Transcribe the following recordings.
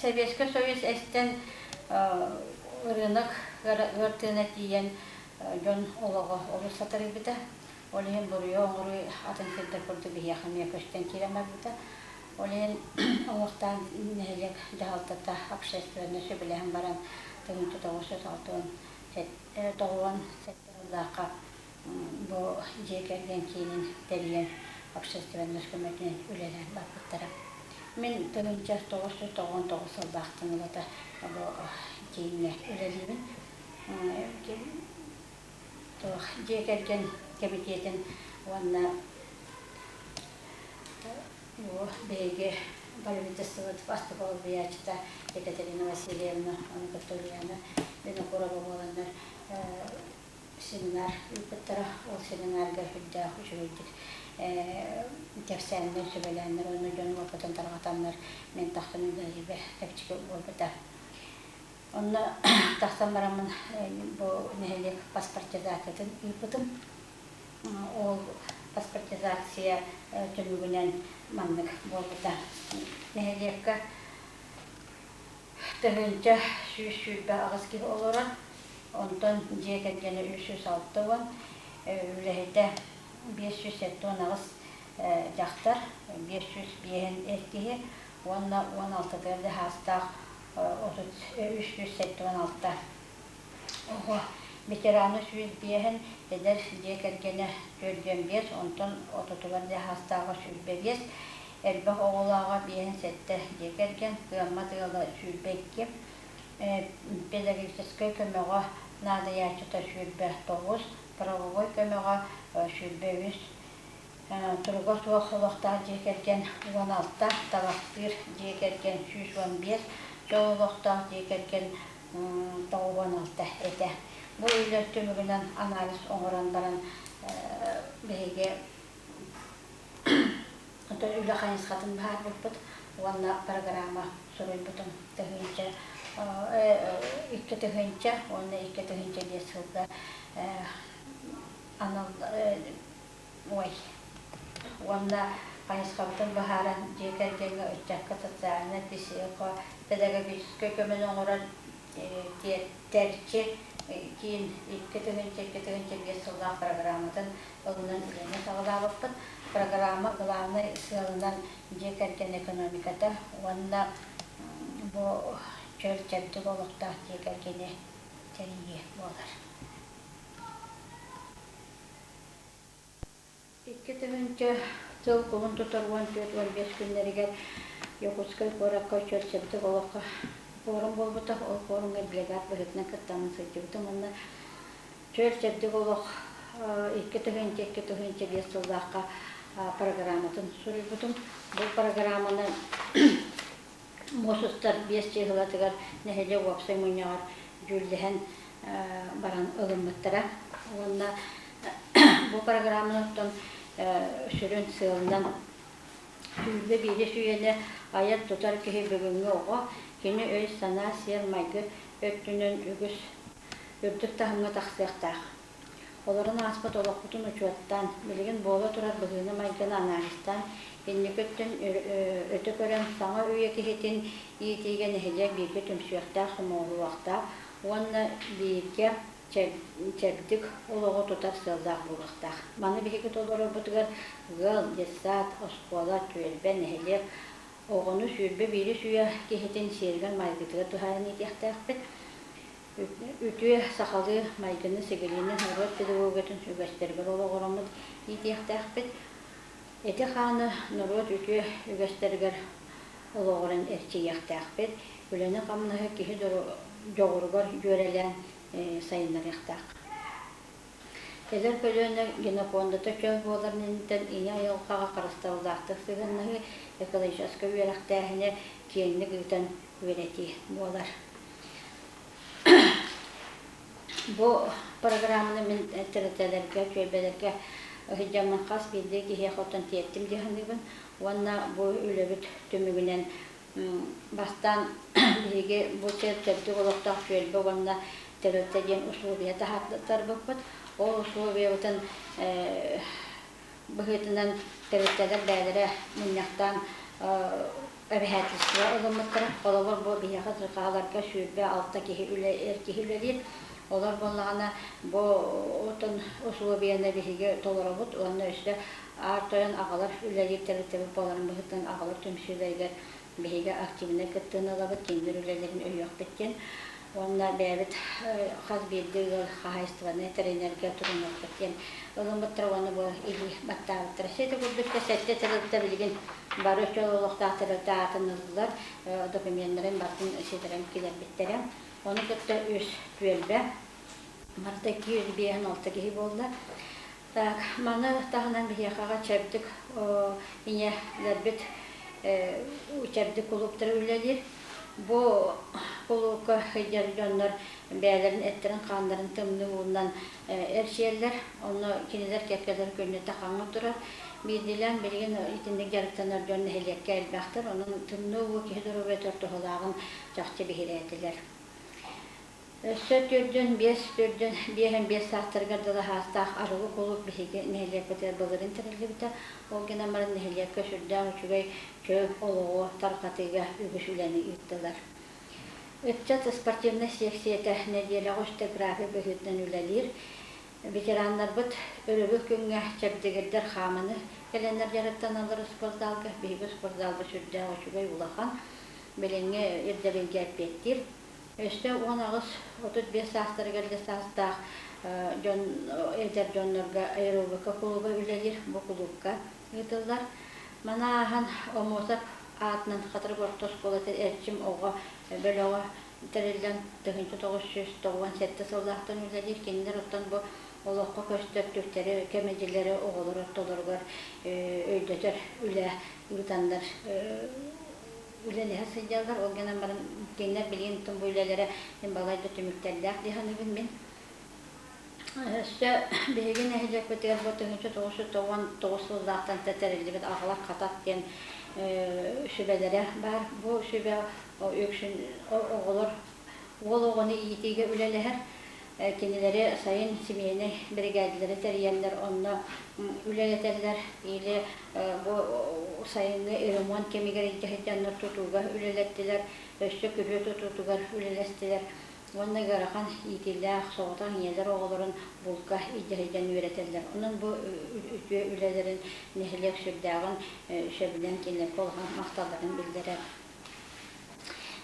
Советский Союз эстен рынок гартына тиен жон олого олусатары бита. Олен бурую оңру атын филдер көрдү бияхамия көштен киремер бита. Олен оңуктан нелек жалтата общественный сөбелем баран 1996 сеттердака бу жекерген кийин терген общественный көмөкүнөн үлелер бакыттара. Мен 1999 жылдактын улата бу кийинне үлелибин. Жекерген комитетин ванна беге правительствовать Востоколбиячта Екатерина Васильевна, Анна Катольяна, Винокурова Воландар, семинар, Юпитера, ол семинарга хүдда учредик. Тексеннер, сөбеләннер, оны жонуға потом тарғатаннар, мен тақтын үлдәйбе, тәпчікі болбыта. Онна тақтан барамын бұл нәхелек паспортизациятын үйпытым. Ол паспортизация түмігінен маннык болбыта. Нәхелекка түгінші сүйбі ағызки олыран, онтон жекергені 306 он, үләйді 570 ағыз жақтар, 500 бейін әркеге, 16 дәрді хастақ 376. Оғы, ветераны сүйіз бейін, дәдер жекергені 405, онтон 30 дәрді хастағы сүйбе 5, әлбі оғылаға бейін сәтті жекерген, ғамматығылы сүйбекке, педагогической көмеға нады ячыта сүйбе 9, правовой көмеға сүйбе 100, тұрғы суық ұлықтар жекерген 16, талақтыр жекерген 115, жоғылықтар жекерген 16 әті. Бұл үйлер түмігінен анализ оңыран баран бейге үйлі қайыныз қатын бағар бұлпыд, оңна программа сұрой бұтын түгінші, 2 түгінші, оны 2 түгінші бес жылда онна қайыныз қабытын бағаран жекергенгі үтчаққа социальны психо педагогической көмін оңыран тәрчі кейін 2 түгінші бес жылда программадан ұлынан үлені сағыда бұппыд. Программа главный сылынан жекерген экономикада, онда бұл чөл чәбді болықта жекергені тәрие болар. 2 жыл құлын тұтырған 4-15 күндерігер Якутскай қораққа чөл чәбді болыққа қорым болбыта, ол қорым әблегат бұғытына күттамын сөйтігітім. Онда чөл чәбді болық 2 бес жылдаққа программатын сұрыбытым. Бұл программаны мосыстар 5 жылатығар нәхелі уапсай мұнияғар жүлдіген баран ұлымыттыра. Бұл программаны сүрін сылынан сүйілі бейді сүйелі айыр тұтар кеге бүгінгі оға кені өй сана сер майғы өттінен үгіс үрдік тағымға тақсықтақ. Оларын аспат олақпытын ұчуаттан, білген болы тұрар бұғыны майганы аналистан, енне көттін өті көрен саңа өйе кехетін етеген әхелер бейгі түмсуяқтақ, сұмағылуақтақ, онына бейге чәбдік олығы тұтар сылдақ бұлықтақ. Маны бейгі толыры бұтығар ғыл, десат, осқуала, түелбен әхелер, оғыны сүйірбе бейді сүйе кехетін серген майгытығы тұхайын етектақ біт. Үтүе сақалы майгыны сегелini народ педагогатын үгәстергер олы ғорамыд етектәқпет. Әті қаны народ үтүе үгәстергер олы ғоран әрче ектәқпет. Үлені қамнығы кехі жоғырғар жөрелен сайынлар ектәқ. Әлер көліні генокондаты чөң боларнынтен ине айылқаға қарыстауылдақтық сығынығы экологическа үйерақтәхіне кеңлік үйтен үйреті болар. Бұл программаны мен тірітелерге, көйбелерге ұхыджамын қас белді кеге қотын тиеттім дегенігін. Онна бұл үлігіт түмігінен бастан бейге бұл сертерді олықтақ көйбі онна тірітелген ұслубия тахаттар бұқпыд. Ол ұслубия ұтын бұғытынан тірітелер бәдірі мұнияқтан әбәһәтлісі олымыттыр. Олар бұл бияға зырқағаларға шүйбе алта еркехілелер. Олар болағына бұл отын условияны бігіге толырабыд. Оны өсті артойын ағалар үләліктері тәбіп боларын бұғыттың ағалар түмшілерге бігіге активіне күттіғын алабыд. Кендер үләлерін өйіқ біткен. Онна бәбит хаз бирдигел хахайстваны тренерге турунуп кеткен. Олымыттыр оны бұл или баттабыттыр. Сеті күрдікті сәтте тірілді білген бар өчололықта тірілді атынызылар документлерін бартын сетірін келер біттерем. Оны күтті үз бөлбе. Марта 206 кейі болды. Маны тағынан бігеқаға чәбдік ине ләрбет чәбдік клубтыр үлелер. Бу кулука хыйдар жоннор бәләрен эттерен кандарын тымны улдан эршерлер, оны кинелер кепкелер көннәтә хаңы турар. Бидилән белгән итендә ярыктанар жонны хәлеккә әлбәхтер, оның тымны у кидер вә тортолагын жакчы бихирәтеләр. Сөтүрдән 5 сааттарга да хастах арыгы кулук бихиге нәһлек бетер булырын тирелгә. Ол генә марын нәһлек көшүдә үчүгәй көп олоо таркатыга үгүшүләне иттеләр. Өтчәт спортивный секцияда неделя гошты график бөһүтнән үләлер. Ветераннар бит өрөбө күнгә чәбдегәдәр хаманы келәннәр яраттан алыр спортзалга, бихиге спортзалга шүдә үчүгәй улахан беленгә ирдәлен кәпеттир. Эште 35 састыр geldi састах жон эдер жоннорга аэробика клубы үлелер бу клубка гытылдар. Манахан омосап атнан хатыр гортос болот эрчим ого бөлөгө терелден 1997 сылдактан үлелер кендер оттан бу олоққа көстөктүктери кемежелери оголор оттолоргор өйдөтөр үле гытандар үлелер сыйдалар, ол генә барын кеннәр билген тун бүлеләре мен балайды төмөктәләр дигәнен мен. Сөт беген әһлек бетер ботыңчы 99 заттан тәтәрелде бит агалар катат дигән шүбәләре бар. Бу шүбә өкшен оголор ологыны итеге үлеләр. Кенеләре сайын семейный бригадалары тәрбияләр, онны үлеләтәләр, или бу сайынны ремонт кемигәр иҗаһиданнар тутуга үлеләттеләр, өччә күрә тутуга үлеләстеләр. Онны гарахан итилә согытан ялар огларын булка иҗаһидан үретәләр. Онын бу үлеләрен нәһлек шүбдәгән шәбилән кенә колган макталарын белдерә.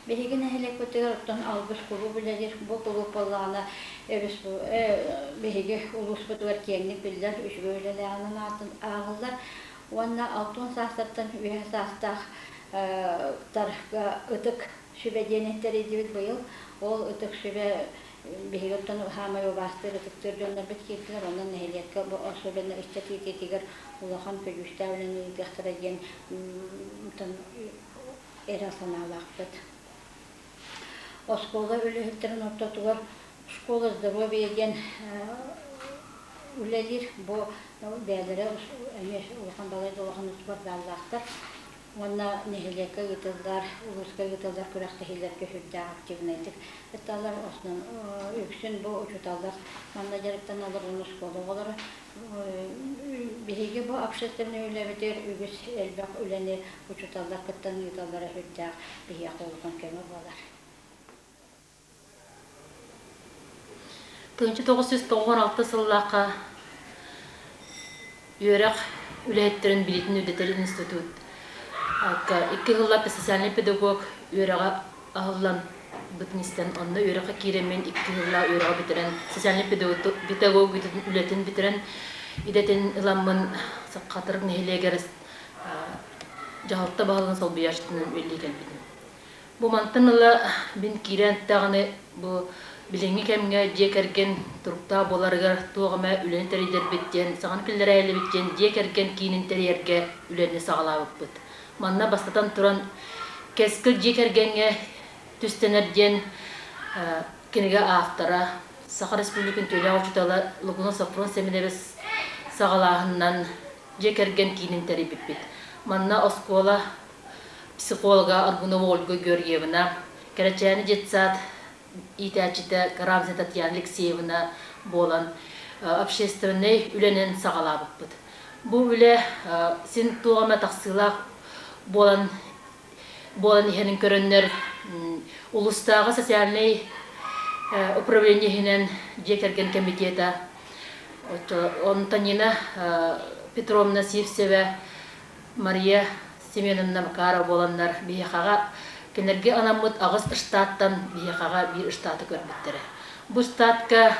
Беген әһлек көтөгөр оттан алгыш клуб беләләр. Бу клуб боллана беге улус бутур кеңник билдер үчгө үлеләнен атын агылдар. Онна алтын састыртын үе састах тарга ытык шүбәденеттәре дибит быел. Ол ытык шүбә беге оттан хамай бастыр ытыктыр жоннар бит китләр. Оннан әһлеккә бу ашыбны истәти тигер улахан көҗүштә белән ихтирәген тон эрасаналак бит. Школа үлехтерин оттотугар школа здоровья ден үлелер бу бәлере әйеш улахан балай долахан спортзаллактар. Онна нәһлеккә гытылдар, улуска гытылдар күрәхтә хилләр көһүдә активнайтык. Этталар осның үксен бу учуталдар. Манда ярыктан алыр уны школа булар. Биһиге бу общественный үләбетер үгүс элбак үләне учуталдар кыттан гытылдар хөдә биһия кулган кеме булар. 1996 сыллаqa үйрәк үләттерін билетін үдетер институт. Икі ғыллап социальный педагог үйрәға ағылан бұтыныстан онны үйрәқа керемен икі ғылла үйрәға бітерен социальный педагог үләтін бітерен идетін ыламын қатырық нәхелегеріс жағалықта бағылған сол бұяштының өлі кәлбетін. Бұ мантын ұла бін керен тағыны бұ Bilingi kemge jekergen turukta bolargar tuğama ülen terider bitten, sağan killere eli bitten, jekergen kinin teriyerge ülenini sağalabıp bit. Manna bastatan turan keskil jekergenge tüstenergen kinige aftara, Sakha Respublikin tüyle uçutala Luguna Safron seminebes sağalahından jekergen kinin teribip bit. Manna oskola psikologa arguna volga görgevina, kereçeyani jetsat İtәчите Карамзина Татьяна Алексеевна болан общественный үләнен сағалабып бит. Бу үлә син тугама тахсылак болан ихенин көрөннөр улустагы социальный управлениехинен жекерген комитета Антонина Петровна Сивсева, Мария Семеновна Макарова боланнар бихага кенерге анаммыт агыс штаттан бихага бир штаты көрбүттер. Бу штатка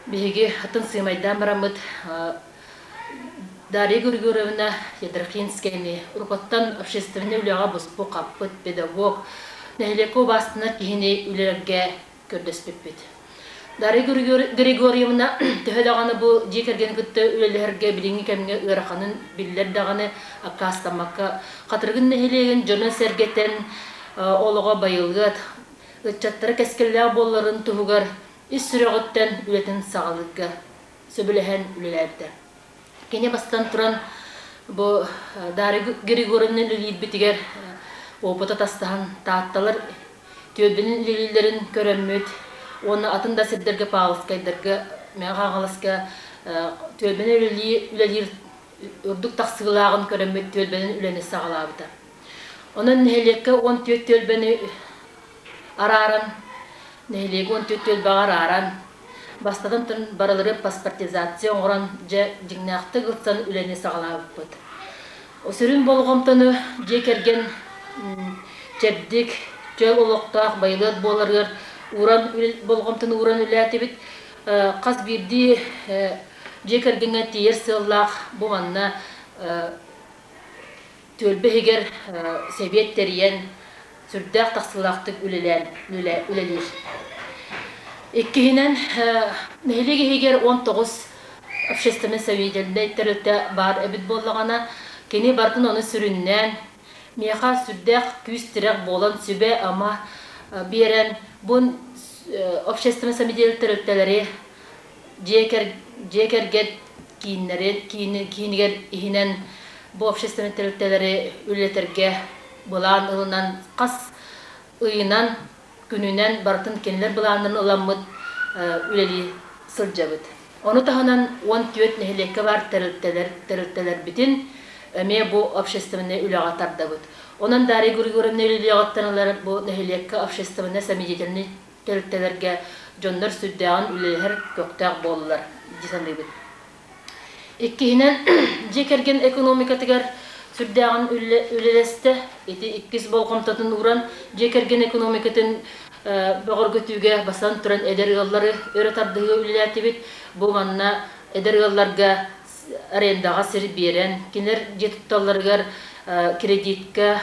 биһиги хатын сыймайдан барамыт Дарья Григорьевна Ядрахинская, рукоттан общественный үляга буспу каппыт педагог, нәһилеко бастына кихини үлерге көрдөспеппит. Дарья Григорьевна төһөлөганы бу жекерген кытты үлелерге билинги кемге ыраханын биллер даганы акастамакка катыргын нәһилеген жона сергетен олого байылгат ычаттары кескелле болларын тугар ис сүрөгөттен үлетен сагалыкка сөбүлөһөн үлелерде. Кене бастан туран бу Дарья Григорьевна үлелит битигер опыта тастахан таатталар төбүнүн лилилерин көрөммөт. Оны атында сиддерге пагылскайдерге мегагаласка төбүнүн үлелир үрдүк таксыгылагын көрөммөт төбүнүн үлени сагалабыта. Онун нехелекке 14 төлбөнү араран нехелекке 14 төлбө араран бастадан тұрын барылары паспортизация оңыран жигнақты ғылтсан үлені сағалабыппыд. Осырын болғымтыны жекерген чәбдік, жөл олықтақ, байлық боларғыр, болғымтыны уран үләті біт, қас бірді жекергенге тиер сыллақ бұғанна төлбі егер себеттеріен сүрдәқ тақсылақтық үлелер. Иккиһинен нәһилеге егер 19 общественный совещательный төрөтө бар эбит боллагана кени бартын оны сүрүннән меха сүрдәк күстирәк болан сүбе ама берен бун общественный совещательный төрөттөләре жекерге кинигер иһинен бу общественный төрөттөләре үлетерге булан ылынан кас ыйынан күнүнен бартын кенлер буланын ыламмыт үлели сылжабыт. Оны таханан 14 нехилекке бар терилтелер битин эме бу общественный үлага тардабыт. Онан Дарья Григорьевна үлелегаттаналар бу нехилекке общественный самидительный терилтелерге жоннор сүддәган үлелер көктәк боллар дисандыбыт. Иккиһинен жекерген экономика тигер сүрдәган үлелесте эти 2 болгомтатын уран жекерген экономикатын бөгөр көтүүгө басан туран эдергаллары өрөтардыгы үлеләти бит бу манна эдергалларга арендага сир берен кинер жетитталларга кредитка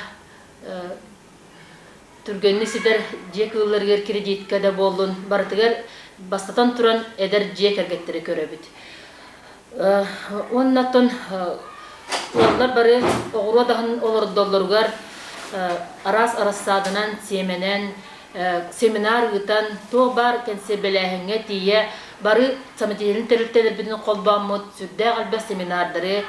түргөннү сидер жекылларга кредитка да болдун бартыгар бастатан туран эдер жекергеттери көрөбүт. Оннаттан Олар бары оғырадаһын олордолларгар арас-арассадынан семенен семинар гытан то бар кенсе беләһеңе тие бары самителин терилтелер бидин колбаммыт сүддә алба семинардары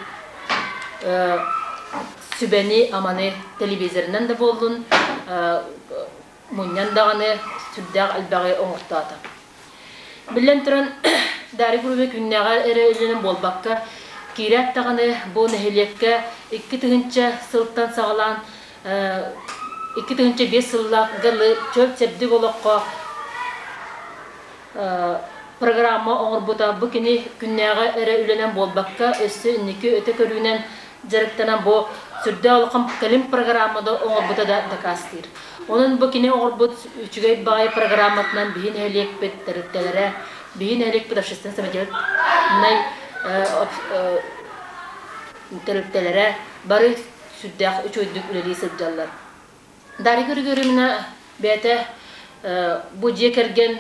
сүбәни аманы телевизорынан да болдун муннан даганы сүддә албагы оңортата. Билен туран Дарья Григорьевна күннәгә эреленен болбакка Кирәк тағаны бұл нәһилекке 2 сылттан сағалан 2-5 сыллақ ғылы чөп сәбді болыққа программа оңыр бұта бұл кені күннәға әрі үленен болбаққа өсі үнекі өте көрінен жарықтанан бұл сүрді алықым кәлім программада оңыр бұта да дақастыр. Оның бұл кені оңыр бұт үчігей бағай программатынан бейін әлек бет тәріттелері, бейін әлек бет обществен самедел терилтелере бары сүддәк үчөйдүк үлели сылжаллар. Дарья Григорьевна бәте бу жекерген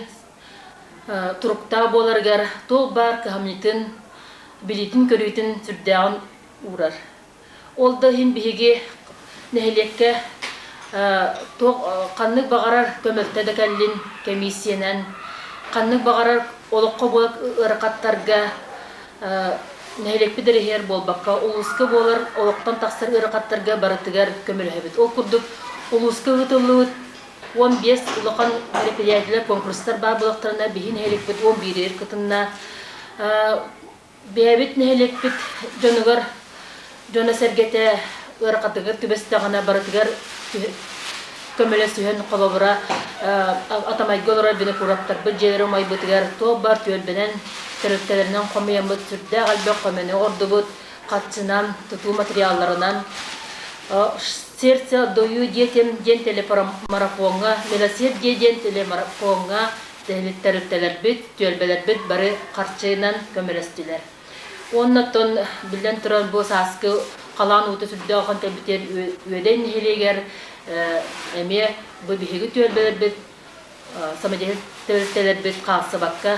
турукта боларгар тол бар кахамнитин билитин көрүйтин сүрдәгын урар. Ол да хин биһиги нәһилекке каннык багарар көмөлтө декаллин комиссиянан каннык багарар олоққа болак ыракаттарга нәһилек бидерер болбакка улуска болар олоқтан тақсыр ыракаттарга барытыгар көмөлөбүт. Ол курдук улуска ытылыт 15 улақан мероприятиялар конкурстар бар булактарына биһин нәһилек бит 11 кытынна бәбит нәһилек бит жонугар жона сергете ыракатыгар түбестагана барытыгар көмөлө сүйөн колобура атамайгылар бини кураттар бу жерем ай бутыгар то бар төлбенен теректелеринен комуямыт сүрдө албак комени ордубут катчынан тутуу материалларынан сердце дою детям ден телемарафонга мелосер ден телемарафонга теректелер бит төлбелер бит бары карчынан көмөлөстүлөр. Оннотон билен туран бу саскы калан уты сүрдө кантен битер өдөн хелегер эме бу биһиги төлбелер бит самадет теректелер бит касыбакка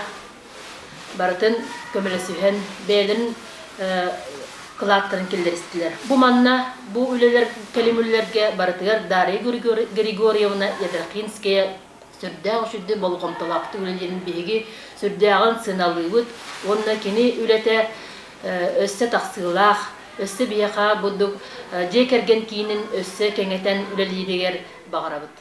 барытын көмөлөсүһен бэлин кылаттарын келдестилер. Бу манна бу үлелер келимүллерге барытыгар Дарья Григорьевна Ядрахинская сүрдәг шүдде болгомталакты үлелерин биһиги сүрдәгын сыналыбыт. Онна кини үлете өссө таксылах, өссө бияка будук жекерген кийинин өссө кеңетен үлелеригер багарабыт.